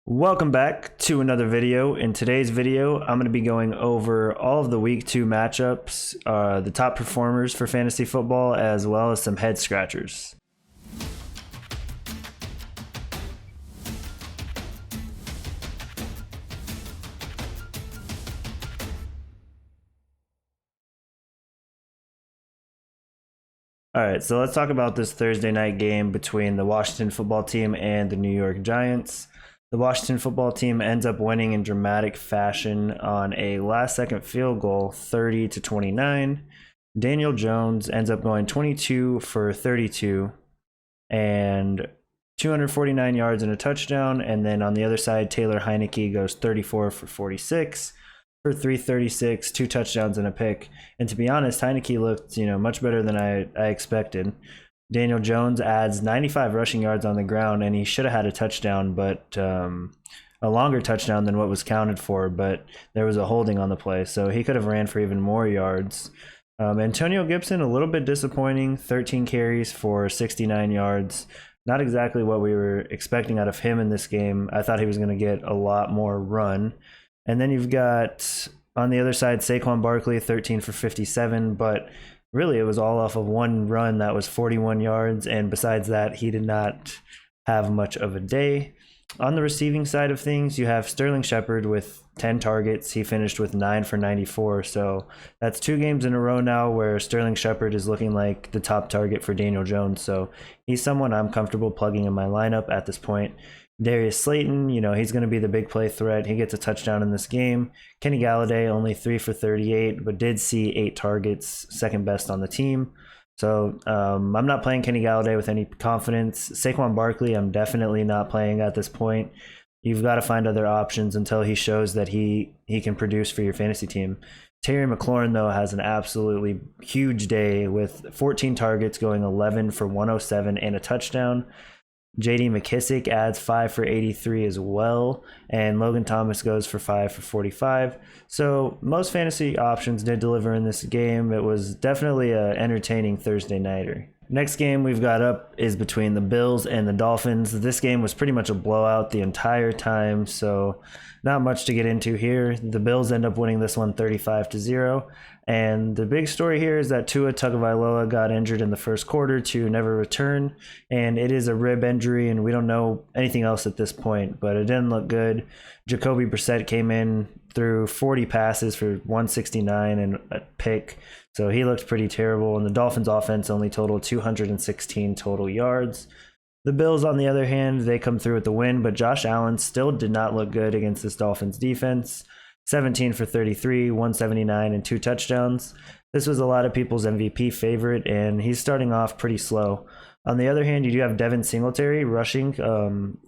Welcome back to another video. In today's video, I'm going to be going over all of the week 2 matchups, the top performers for fantasy football, as well as some head scratchers. All right, so let's talk about this Thursday night game between the Washington football team and the New York Giants. The Washington football team ends up winning in dramatic fashion on a last-second field goal, 30-29. Daniel Jones ends up going 22 for 32 and 249 yards and a touchdown. And then on the other side, Taylor Heineke goes 34 for 46 for 336, 2 touchdowns and a pick. And to be honest, Heineke looked, much better than I expected. Daniel Jones adds 95 rushing yards on the ground, and he should have had a touchdown, but a longer touchdown than what was counted for, but there was a holding on the play, so he could have ran for even more yards. Antonio Gibson, a little bit disappointing, 13 carries for 69 yards. Not exactly what we were expecting out of him in this game. I thought he was going to get a lot more run. And then you've got, on the other side, Saquon Barkley, 13 for 57, but really it was all off of one run that was 41 yards, and besides that, he did not have much of a day. On the receiving side of things, you have Sterling Shepard with 10 targets. He finished with 9 for 94, so that's 2 games in a row now where Sterling Shepard is looking like the top target for Daniel Jones, so he's someone I'm comfortable plugging in my lineup at this point. Darius Slayton, he's going to be the big play threat. He gets a touchdown in this game. Kenny Galladay, only 3 for 38, but did see 8 targets, second best on the team. So I'm not playing Kenny Galladay with any confidence. Saquon Barkley, I'm definitely not playing at this point. You've got to find other options until he shows that he can produce for your fantasy team. Terry McLaurin, though, has an absolutely huge day with 14 targets, going 11 for 107 and a touchdown. J.D. McKissick adds 5 for 83 as well, and Logan Thomas goes for 5 for 45. So most fantasy options did deliver in this game. It was definitely an entertaining Thursday nighter. Next game we've got up is between the Bills and the Dolphins. This game was pretty much a blowout the entire time, so not much to get into here. The Bills end up winning this one 35-0. And the big story here is that Tua Tagovailoa got injured in the first quarter to never return, and it is a rib injury, and we don't know anything else at this point, but it didn't look good. Jacoby Brissett came in through 40 passes for 169 and a pick, so he looked pretty terrible, and the Dolphins offense only totaled 216 total yards. The Bills, on the other hand, they come through with the win, but Josh Allen still did not look good against this Dolphins defense. 17 for 33, 179, and 2 touchdowns. This was a lot of people's MVP favorite, and he's starting off pretty slow. On the other hand, you do have Devin Singletary rushing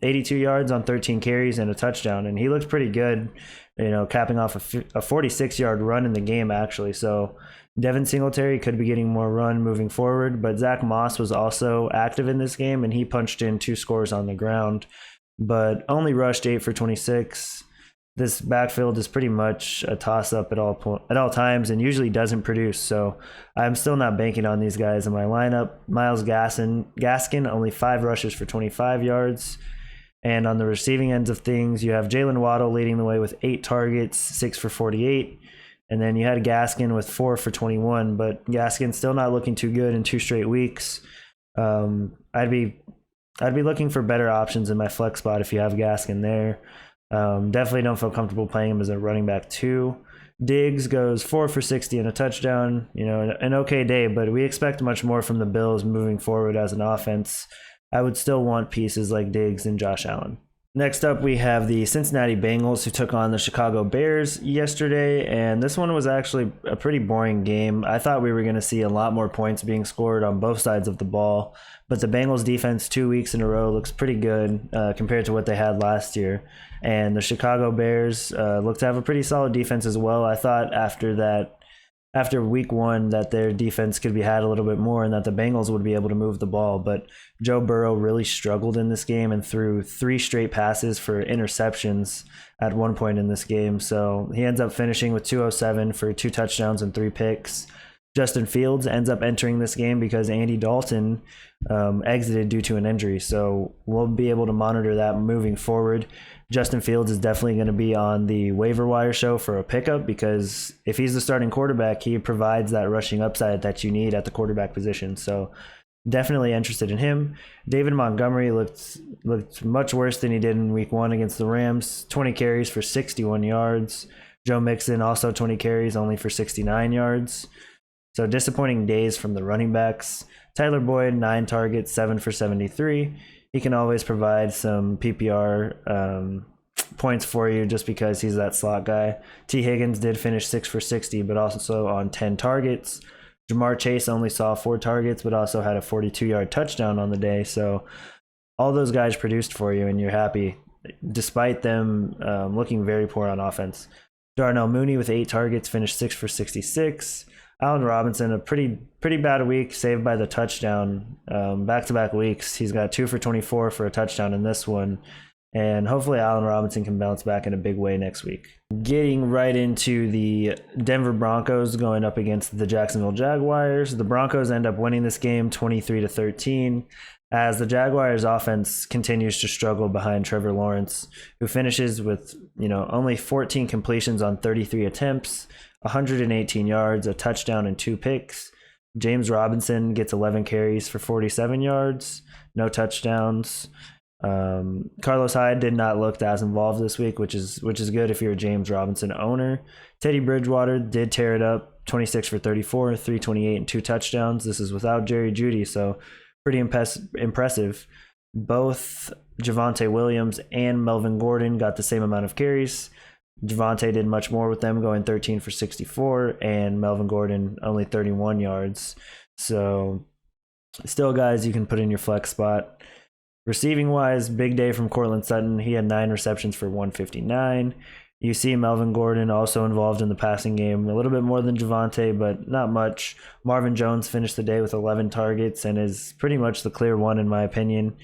82 yards on 13 carries and a touchdown, and he looked pretty good, capping off a 46-yard run in the game, actually. So Devin Singletary could be getting more run moving forward, but Zach Moss was also active in this game, and he punched in 2 scores on the ground, but only rushed 8 for 26. This backfield is pretty much a toss-up at all times and usually doesn't produce, so I'm still not banking on these guys in my lineup. Myles Gaskin, only 5 rushes for 25 yards. And on the receiving ends of things, you have Jalen Waddle leading the way with 8 targets, 6 for 48. And then you had Gaskin with 4 for 21, but Gaskin still not looking too good in 2 straight weeks. I'd be looking for better options in my flex spot if you have Gaskin there. Definitely don't feel comfortable playing him as a running back 2. Diggs goes 4 for 60 and a touchdown. An okay day, but we expect much more from the Bills moving forward as an offense. I would still want pieces like Diggs and Josh Allen. Next up, we have the Cincinnati Bengals, who took on the Chicago Bears yesterday, and this one was actually a pretty boring game. I thought we were going to see a lot more points being scored on both sides of the ball, but the Bengals defense 2 weeks in a row looks pretty good compared to what they had last year, and the Chicago Bears look to have a pretty solid defense as well. I thought after week 1 that their defense could be had a little bit more and that the Bengals would be able to move the ball, but Joe Burrow really struggled in this game and threw 3 straight passes for interceptions at one point in this game. So he ends up finishing with 207 for 2 touchdowns and 3 picks. Justin Fields ends up entering this game because Andy Dalton exited due to an injury. So we'll be able to monitor that moving forward. Justin Fields is definitely going to be on the waiver wire show for a pickup because if he's the starting quarterback, he provides that rushing upside that you need at the quarterback position. So definitely interested in him. David Montgomery looked much worse than he did in week 1 against the Rams. 20 carries for 61 yards. Joe Mixon also 20 carries only for 69 yards. So disappointing days from the running backs. Tyler Boyd, 9 targets, 7 for 73. He can always provide some PPR points for you just because he's that slot guy. T. Higgins did finish 6 for 60, but also on 10 targets. Jamar Chase only saw 4 targets, but also had a 42-yard touchdown on the day. So all those guys produced for you, and you're happy, despite them looking very poor on offense. Darnell Mooney with 8 targets finished 6 for 66. Allen Robinson, a pretty bad week, saved by the touchdown. Back-to-back weeks, he's got 2 for 24 for a touchdown in this one. And hopefully Allen Robinson can bounce back in a big way next week. Getting right into the Denver Broncos going up against the Jacksonville Jaguars. The Broncos end up winning this game 23-13 as the Jaguars offense continues to struggle behind Trevor Lawrence, who finishes with, only 14 completions on 33 attempts, 118 yards, a touchdown, and 2 picks. James Robinson gets 11 carries for 47 yards, no touchdowns. Carlos Hyde did not look as involved this week, which is good if you're a James Robinson owner. Teddy Bridgewater did tear it up, 26 for 34, 328, and 2 touchdowns. This is without Jerry Jeudy, so pretty impressive. Both Javonte Williams and Melvin Gordon got the same amount of carries. Javonte did much more with them, going 13 for 64, and Melvin Gordon only 31 yards. So still guys you can put in your flex spot. Receiving wise, big day from Courtland Sutton. He had 9 receptions for 159. You see Melvin Gordon also involved in the passing game, a little bit more than Javonte, but not much. Marvin Jones finished the day with 11 targets and is pretty much the clear one in my opinion.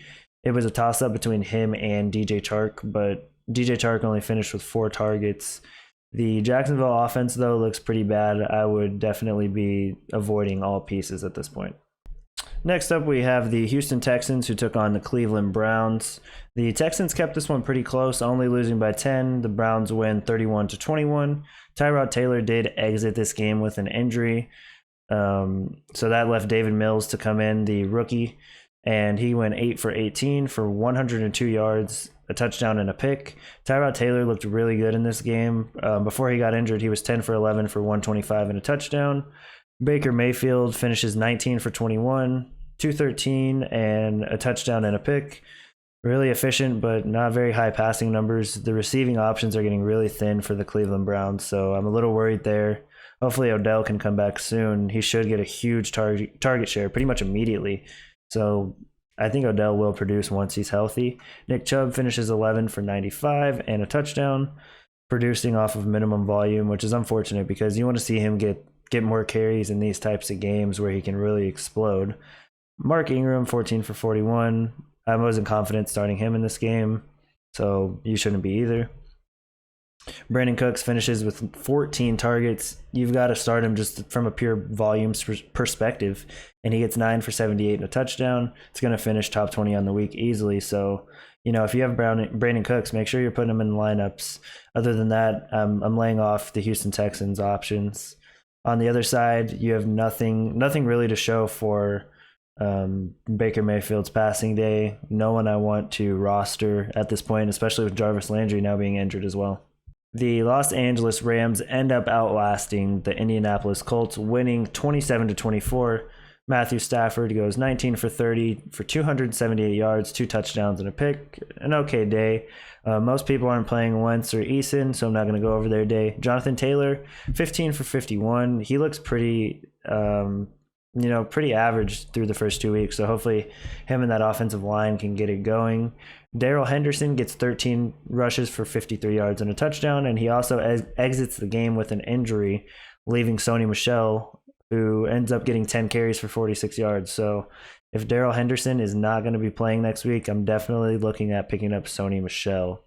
It was a toss-up between him and DJ Chark, but DJ Chark only finished with 4 targets. The Jacksonville offense, though, looks pretty bad. I would definitely be avoiding all pieces at this point. Next up, we have the Houston Texans, who took on the Cleveland Browns. The Texans kept this one pretty close, only losing by 10. The Browns win 31-21. Tyrod Taylor did exit this game with an injury, so that left David Mills to come in, the rookie, and he went 8 for 18 for 102 yards, a touchdown, and a pick. Tyrod Taylor looked really good in this game. Before he got injured, he was 10 for 11 for 125 and a touchdown. Baker Mayfield finishes 19 for 21, 213, and a touchdown and a pick. Really efficient, but not very high passing numbers. The receiving options are getting really thin for the Cleveland Browns, so I'm a little worried there. Hopefully Odell can come back soon. He should get a huge target share pretty much immediately. So I think Odell will produce once he's healthy. Nick Chubb finishes 11 for 95 and a touchdown, producing off of minimum volume, which is unfortunate because you want to see him get more carries in these types of games where he can really explode. Mark Ingram, 14 for 41. I wasn't confident starting him in this game, so you shouldn't be either. Brandon Cooks finishes with 14 targets. You've got to start him just from a pure volume perspective, and he gets 9 for 78 and a touchdown. It's going to finish top 20 on the week easily, so if you have Brandon Cooks, make sure you're putting him in lineups. Other than that, I'm laying off the Houston Texans options. On the other side, you have nothing really to show for Baker Mayfield's passing day. No one I want to roster at this point, especially with Jarvis Landry now being injured as well. The Los Angeles Rams end up outlasting the Indianapolis Colts, winning 27-24. Matthew Stafford goes 19 for 30 for 278 yards, 2 touchdowns, and a pick. An okay day. Most people aren't playing Wentz or Eason, so I'm not going to go over their day. Jonathan Taylor, 15 for 51. He looks pretty average through the first 2 weeks, so hopefully him and that offensive line can get it going. Darrell Henderson gets 13 rushes for 53 yards and a touchdown, and he also exits the game with an injury, leaving Sony Michel, who ends up getting 10 carries for 46 yards. So if Darrell Henderson is not going to be playing next week, I'm definitely looking at picking up Sony Michel.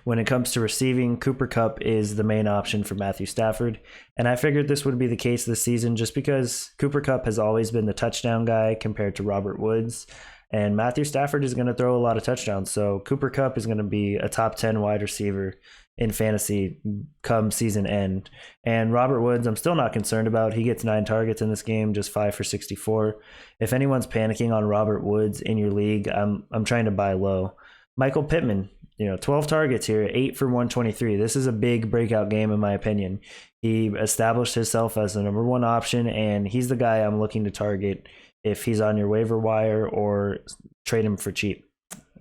When it comes to receiving, Cooper Kupp is the main option for Matthew Stafford. And I figured this would be the case this season just because Cooper Kupp has always been the touchdown guy compared to Robert Woods. And Matthew Stafford is going to throw a lot of touchdowns. So Cooper Kupp is going to be a top 10 wide receiver in fantasy come season end. And Robert Woods, I'm still not concerned about. He gets 9 targets in this game, just 5 for 64. If anyone's panicking on Robert Woods in your league, I'm trying to buy low. Michael Pittman, 12 targets here, 8 for 123. This is a big breakout game in my opinion. He established himself as the number 1 option, and he's the guy I'm looking to target if he's on your waiver wire or trade him for cheap.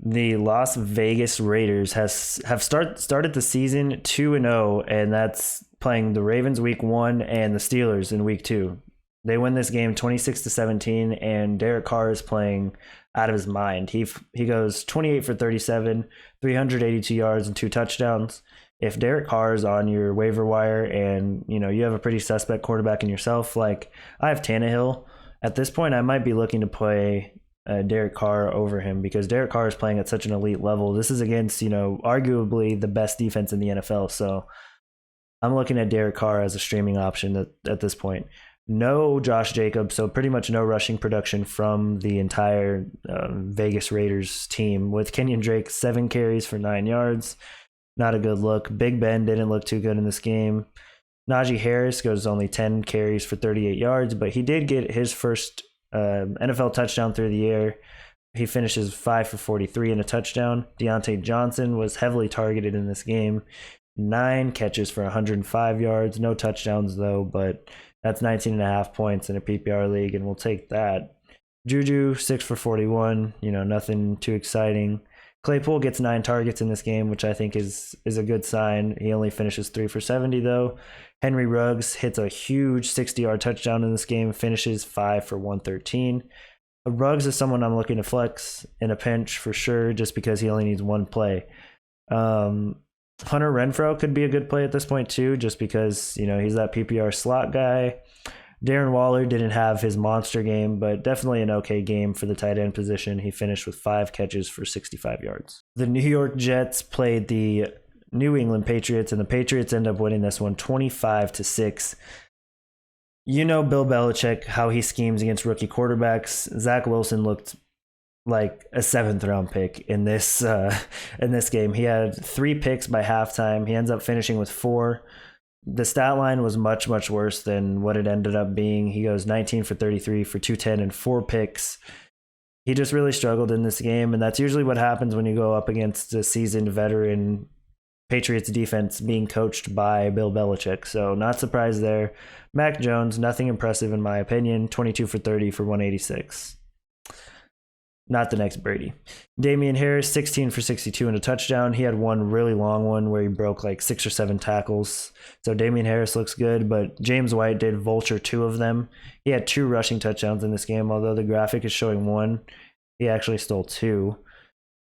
The Las Vegas Raiders have started the season 2-0, and that's playing the Ravens week 1 and the Steelers in week 2. They win this game 26-17, and Derek Carr is playing out of his mind. He goes 28 for 37, 382 yards and 2 touchdowns. If Derek Carr is on your waiver wire and you have a pretty suspect quarterback in yourself, like I have Tannehill, at this point I might be looking to play Derek Carr over him because Derek Carr is playing at such an elite level. This is against, arguably the best defense in the NFL. So I'm looking at Derek Carr as a streaming option at this point. No Josh Jacobs, so pretty much no rushing production from the entire Vegas Raiders team, with Kenyon Drake 7 carries for 9 yards. Not a good look. Big Ben didn't look too good in this game. Najee Harris goes only 10 carries for 38 yards, but he did get his first NFL touchdown through the air. He finishes 5 for 43 and a touchdown. Deontay Johnson was heavily targeted in this game. 9 catches for 105 yards. No touchdowns, though, but that's 19.5 points in a PPR league, and we'll take that. Juju, 6 for 41. Nothing too exciting. Claypool gets 9 targets in this game, which I think is a good sign. He only finishes 3 for 70, though. Henry Ruggs hits a huge 60-yard touchdown in this game, finishes 5 for 113. Ruggs is someone I'm looking to flex in a pinch for sure, just because he only needs 1 play. Hunter Renfrow could be a good play at this point too, just because he's that PPR slot guy. Darren Waller didn't have his monster game, but definitely an okay game for the tight end position. He finished with 5 catches for 65 yards. The New York Jets played the New England Patriots, and the Patriots end up winning this one 25-6. Bill Belichick, how he schemes against rookie quarterbacks. Zach Wilson looked like a 7th round pick in this game. He had 3 picks by halftime. He ends up finishing with 4. The stat line was much, much worse than what it ended up being. He goes 19 for 33 for 210 and 4 picks. He just really struggled in this game, and that's usually what happens when you go up against a seasoned veteran Patriots defense being coached by Bill Belichick. So not surprised there. Mac Jones, nothing impressive in my opinion. 22 for 30 for 186. Not the next Brady. Damian Harris, 16 for 62 and a touchdown. He had one really long one where he broke like 6 or 7 tackles. So Damian Harris looks good, but James White did vulture 2 of them. He had 2 rushing touchdowns in this game, although the graphic is showing 1. He actually stole 2.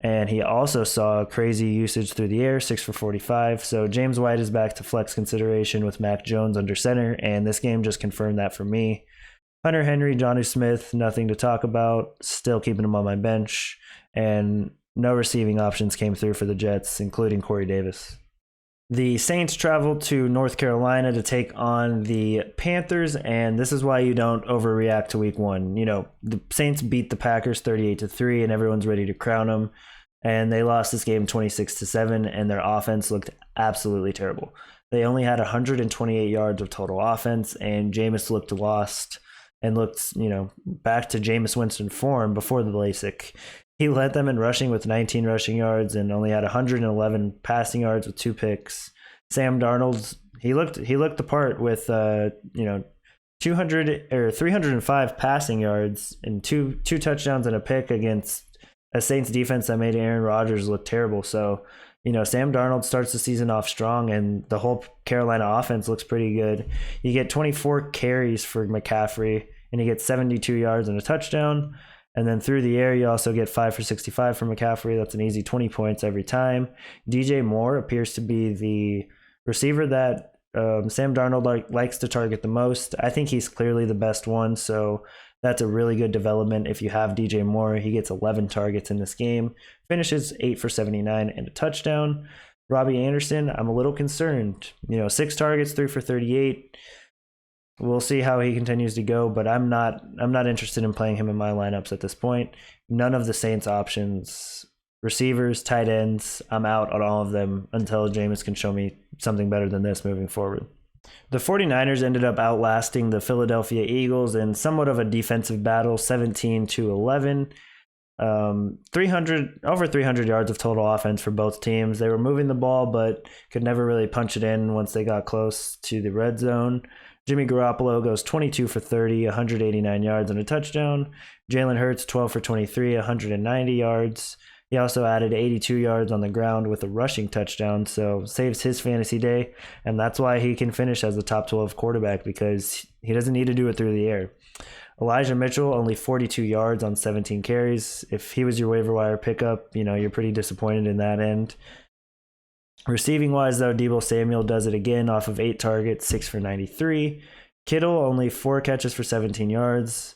And he also saw crazy usage through the air, 6 for 45. So James White is back to flex consideration with Mac Jones under center, and this game just confirmed that for me. Hunter Henry, Jonnu Smith, nothing to talk about. Still keeping him on my bench. And no receiving options came through for the Jets, including Corey Davis. The Saints traveled to North Carolina to take on the Panthers, and this is why you don't overreact to week 1. The Saints beat the Packers 38-3, and everyone's ready to crown them. And they lost this game 26-7, and their offense looked absolutely terrible. They only had 128 yards of total offense, and Jameis looked lost and looked, back to Jameis Winston form before the LASIK. He led them in rushing with 19 rushing yards and only had 111 passing yards with 2 picks. Sam Darnold, he looked the part with 305 passing yards and two touchdowns and a pick against a Saints defense that made Aaron Rodgers look terrible. So, Sam Darnold starts the season off strong, and the whole Carolina offense looks pretty good. You get 24 carries for McCaffrey, and he gets 72 yards and a touchdown. And then through the air, you also get 5 for 65 from McCaffrey. That's an easy 20 points every time. DJ Moore appears to be the receiver that Sam Darnold likes to target the most. I think he's clearly the best one, so that's a really good development. If you have DJ Moore, he gets 11 targets in this game, finishes 8 for 79 and a touchdown. Robbie Anderson, I'm a little concerned. 6 targets, 3 for 38. We'll see how he continues to go, but I'm not interested in playing him in my lineups at this point. None of the Saints options, receivers, tight ends, I'm out on all of them until Jameis can show me something better than this moving forward. The 49ers ended up outlasting the Philadelphia Eagles in somewhat of a defensive battle, 17-11. Over 300 yards of total offense for both teams. They were moving the ball, but could never really punch it in once they got close to the red zone. Jimmy Garoppolo goes 22 for 30, 189 yards and a touchdown. Jalen Hurts, 12 for 23, 190 yards. He also added 82 yards on the ground with a rushing touchdown, so saves his fantasy day, and that's why he can finish as the top 12 quarterback, because he doesn't need to do it through the air. Elijah Mitchell, only 42 yards on 17 carries. If he was your waiver wire pickup, you're pretty disappointed in that end. Receiving-wise, though, Deebo Samuel does it again off of 8 targets, 6 for 93. Kittle, only 4 catches for 17 yards.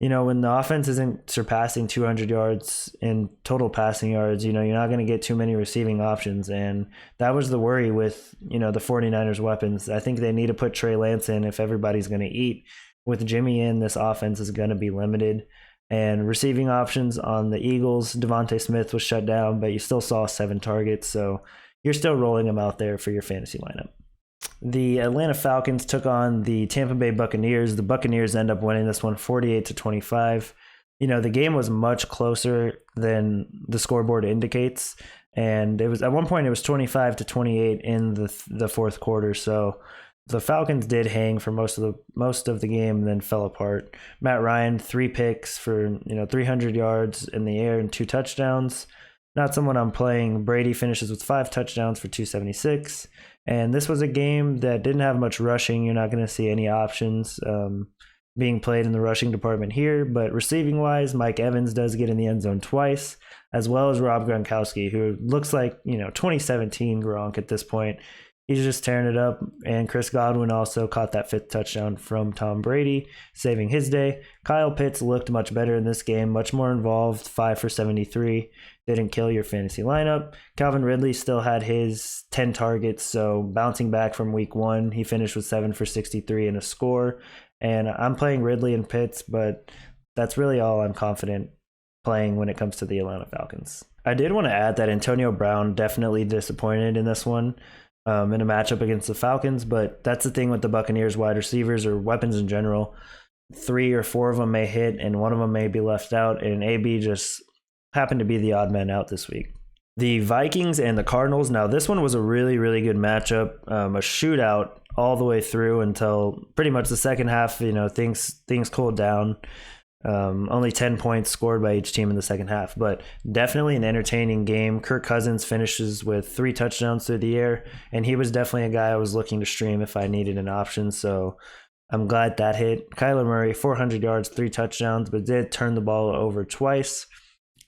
When the offense isn't surpassing 200 yards in total passing yards, you're not going to get too many receiving options. And that was the worry with, the 49ers weapons. I think they need to put Trey Lance in if everybody's going to eat. With Jimmy in, this offense is going to be limited. And receiving options on the Eagles, Devontae Smith was shut down, but you still saw 7 targets. So you're still rolling him out there for your fantasy lineup. The Atlanta Falcons took on the Tampa Bay Buccaneers. The Buccaneers end up winning this one 48-25. The game was much closer than the scoreboard indicates. And it was at one point it was 25-28 in the fourth quarter. So the Falcons did hang for most of the game and then fell apart. Matt Ryan, 3 picks for 300 yards in the air and 2 touchdowns. Not someone I'm playing. Brady finishes with 5 touchdowns for 276. And this was a game that didn't have much rushing. You're not going to see any options being played in the rushing department here. But receiving-wise, Mike Evans does get in the end zone twice, as well as Rob Gronkowski, who looks like 2017 Gronk at this point. He's just tearing it up. And Chris Godwin also caught that 5th touchdown from Tom Brady, saving his day. Kyle Pitts looked much better in this game, much more involved, 5 for 73. Didn't kill your fantasy lineup. Calvin Ridley still had his 10 targets, so bouncing back from week 1, he finished with 7 for 63 and a score. And I'm playing Ridley and Pitts, but that's really all I'm confident playing when it comes to the Atlanta Falcons. I did want to add that Antonio Brown definitely disappointed in this one. In a matchup against the Falcons, but that's the thing with the Buccaneers wide receivers or weapons in general. 3 or 4 of them may hit and 1 of them may be left out, and AB just happened to be the odd man out this week. The Vikings and the Cardinals. Now, this one was a really, really good matchup, a shootout all the way through until pretty much the second half. Things cooled down. Only 10 points scored by each team in the second half, but definitely an entertaining game. Kirk Cousins finishes with 3 touchdowns through the air, and he was definitely a guy I was looking to stream if I needed an option, so I'm glad that hit. Kyler Murray, 400 yards, 3 touchdowns, but did turn the ball over twice.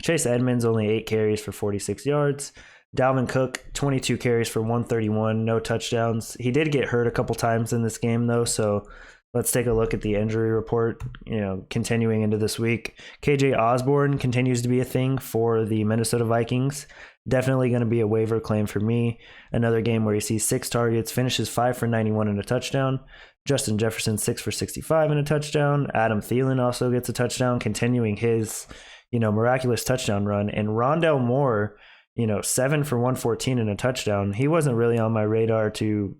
Chase Edmonds, only 8 carries for 46 yards. Dalvin Cook, 22 carries for 131, no touchdowns. He did get hurt a couple times in this game, though, so let's take a look at the injury report, continuing into this week. KJ Osborne continues to be a thing for the Minnesota Vikings. Definitely going to be a waiver claim for me. Another game where he sees 6 targets, finishes 5 for 91 and a touchdown. Justin Jefferson, 6 for 65 and a touchdown. Adam Thielen also gets a touchdown, continuing his, miraculous touchdown run. And Rondale Moore, 7 for 114 and a touchdown. He wasn't really on my radar to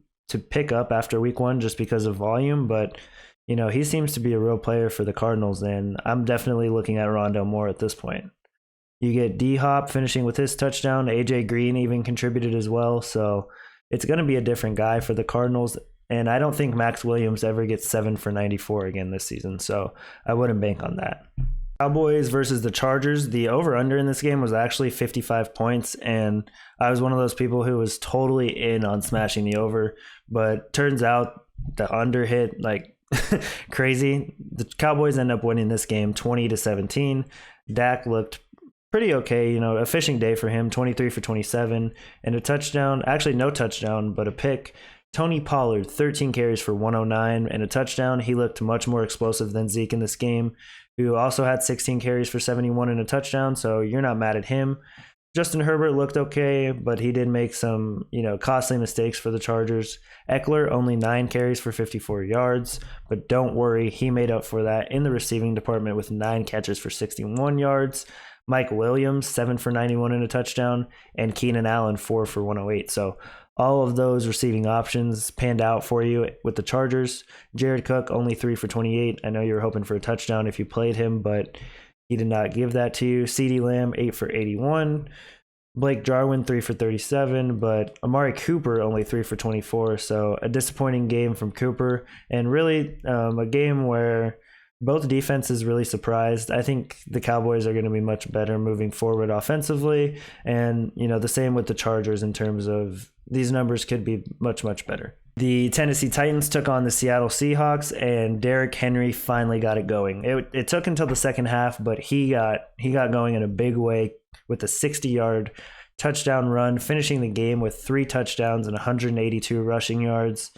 pick up after week 1 just because of volume, but he seems to be a real player for the Cardinals, and I'm definitely looking at Rondale Moore at this point. You get D-Hop finishing with his touchdown. AJ Green even contributed as well, so it's going to be a different guy for the Cardinals, and I don't think Max Williams ever gets 7 for 94 again this season, so I wouldn't bank on that. Cowboys versus the Chargers. The over-under in this game was actually 55 points, and I was one of those people who was totally in on smashing the over, but turns out the under hit like crazy. The Cowboys end up winning this game 20-17. Dak looked pretty okay, a fishing day for him, 23 for 27 and a touchdown. Actually, no touchdown, but a pick. Tony Pollard, 13 carries for 109 and a touchdown. He looked much more explosive than Zeke in this game, who also had 16 carries for 71 and a touchdown, so you're not mad at him. Justin Herbert looked okay, but he did make some, costly mistakes for the Chargers. Eckler, only 9 carries for 54 yards, but don't worry, he made up for that in the receiving department with 9 catches for 61 yards. Mike Williams, 7 for 91 and a touchdown, and Keenan Allen, 4 for 108. So all of those receiving options panned out for you with the Chargers. Jared Cook, only 3 for 28. I know you were hoping for a touchdown if you played him, but he did not give that to you. CeeDee Lamb, 8 for 81. Blake Jarwin, 3 for 37, but Amari Cooper, only 3 for 24. So a disappointing game from Cooper, and really a game where both defenses really surprised. I think the Cowboys are going to be much better moving forward offensively, and the same with the Chargers in terms of these numbers could be much, much better. The Tennessee Titans took on the Seattle Seahawks, and Derrick Henry finally got it going. It took until the second half, but he got going in a big way with a 60-yard touchdown run, finishing the game with 3 touchdowns and 182 rushing yards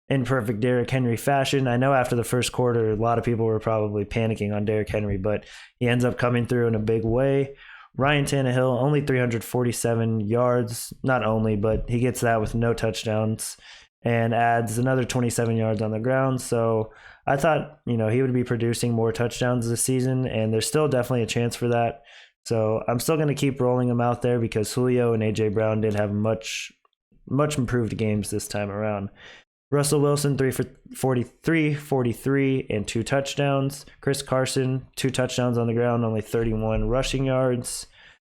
in perfect Derrick Henry fashion. I know after the first quarter, a lot of people were probably panicking on Derrick Henry, but he ends up coming through in a big way. Ryan Tannehill, only 347 yards, not only, but he gets that with no touchdowns and adds another 27 yards on the ground. So I thought, he would be producing more touchdowns this season, and there's still definitely a chance for that. So I'm still going to keep rolling him out there because Julio and A.J. Brown did have much, much improved games this time around. Russell Wilson, 3 for 43, and 2 touchdowns. Chris Carson, 2 touchdowns on the ground, only 31 rushing yards.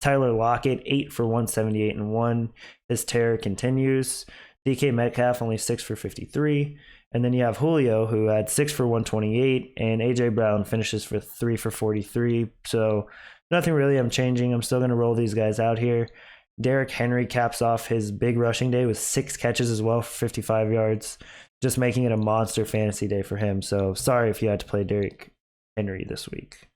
Tyler Lockett, 8 for 178 and 1. His terror continues. DK Metcalf, only 6 for 53. And then you have Julio, who had 6 for 128, and A.J. Brown finishes for 3 for 43. So nothing really I'm changing. I'm still going to roll these guys out here. Derrick Henry caps off his big rushing day with 6 catches as well for 55 yards, just making it a monster fantasy day for him. So sorry if you had to play Derrick Henry this week.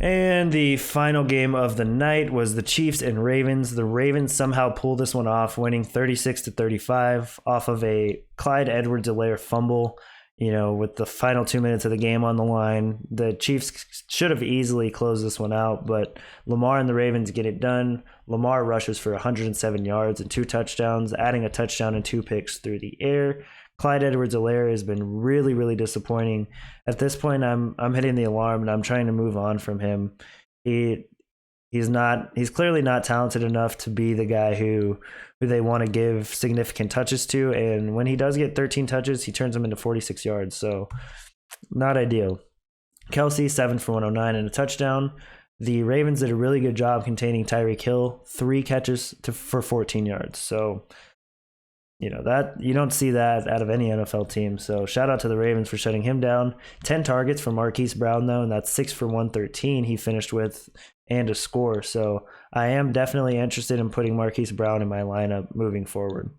And the final game of the night was the Chiefs and Ravens. The Ravens somehow pulled this one off, winning 36-35 off of a Clyde Edwards-Helaire fumble. With the final 2 minutes of the game on the line, the Chiefs should have easily closed this one out, but Lamar and the Ravens get it done. Lamar rushes for 107 yards and 2 touchdowns, adding a touchdown and 2 picks through the air. Clyde Edwards-Helaire has been really, really disappointing. At this point, I'm hitting the alarm and I'm trying to move on from him. He's clearly not talented enough to be the guy who they want to give significant touches to. And when he does get 13 touches, he turns them into 46 yards. So not ideal. Kelsey, 7 for 109 and a touchdown. The Ravens did a really good job containing Tyreek Hill, 3 catches for 14 yards. So, that you don't see that out of any NFL team. So shout out to the Ravens for shutting him down. 10 targets for Marquise Brown, though, and that's 6 for 113 he finished with, and a score. So I am definitely interested in putting Marquise Brown in my lineup moving forward.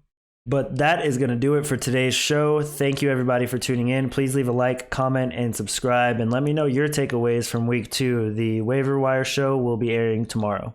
But that is going to do it for today's show. Thank you, everybody, for tuning in. Please leave a like, comment, and subscribe, and let me know your takeaways from week 2. The waiver wire show will be airing tomorrow.